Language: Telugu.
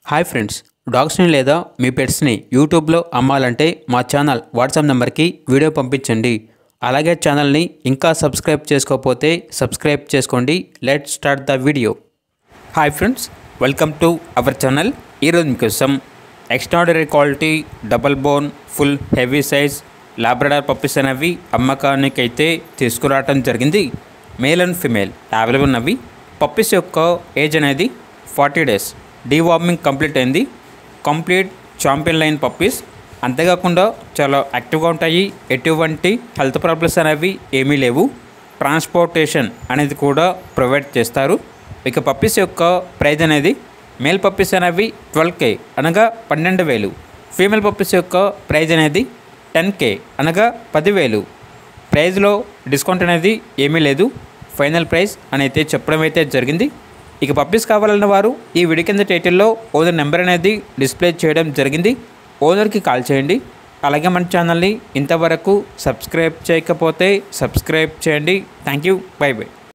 హాయ్ ఫ్రెండ్స్, డాగ్స్ని లేదా మీ పెట్స్ని యూట్యూబ్లో అమ్మాలంటే మా ఛానల్ వాట్సాప్ నెంబర్కి వీడియో పంపించండి. అలాగే ఛానల్ని ఇంకా సబ్స్క్రైబ్ చేసుకోకపోతే సబ్స్క్రైబ్ చేసుకోండి. Let's start the video. Hi friends, welcome to our channel. ఈరోజు మీకోసం extraordinary quality double bone full heavy size Labrador puppies అనేవి అమ్మకానికైతే తీసుకురావడం జరిగింది. మేల్ అండ్ ఫిమేల్ అవైలబుల్ ఉన్నవి. పప్పీస్ యొక్క ఏజ్ అనేది 40 days. డీవార్మింగ్ కంప్లీట్ అయింది. Complete champion line puppies. అంతేకాకుండా చాలా యాక్టివ్గా ఉంటాయి. ఎటువంటి హెల్త్ ప్రాబ్లమ్స్ అనేవి ఏమీ లేవు. ట్రాన్స్పోర్టేషన్ అనేది కూడా ప్రొవైడ్ చేస్తారు. ఇక పప్పీస్ యొక్క ప్రైజ్ అనేది మేల్ పప్పీస్ అనేవి 12K అనగా 12,000. ఫీమేల్ పప్పీస్ యొక్క ప్రైజ్ అనేది 10K అనగా 10,000. ప్రైజ్లో డిస్కౌంట్ అనేది ఏమీ లేదు. ఫైనల్ ప్రైస్ అని అయితే చెప్పడం అయితే జరిగింది. ఇక పప్పీస్ కావాలన్న వారు ఈ వీడియో కింద టైటిల్లో ఓనర్ నెంబర్ అనేది డిస్ప్లే చేయడం జరిగింది. ఓనర్కి కాల్ చేయండి. అలాగే మన ఛానల్ని ఇంతవరకు సబ్స్క్రైబ్ చేయకపోతే సబ్స్క్రైబ్ చేయండి. Thank you. By by.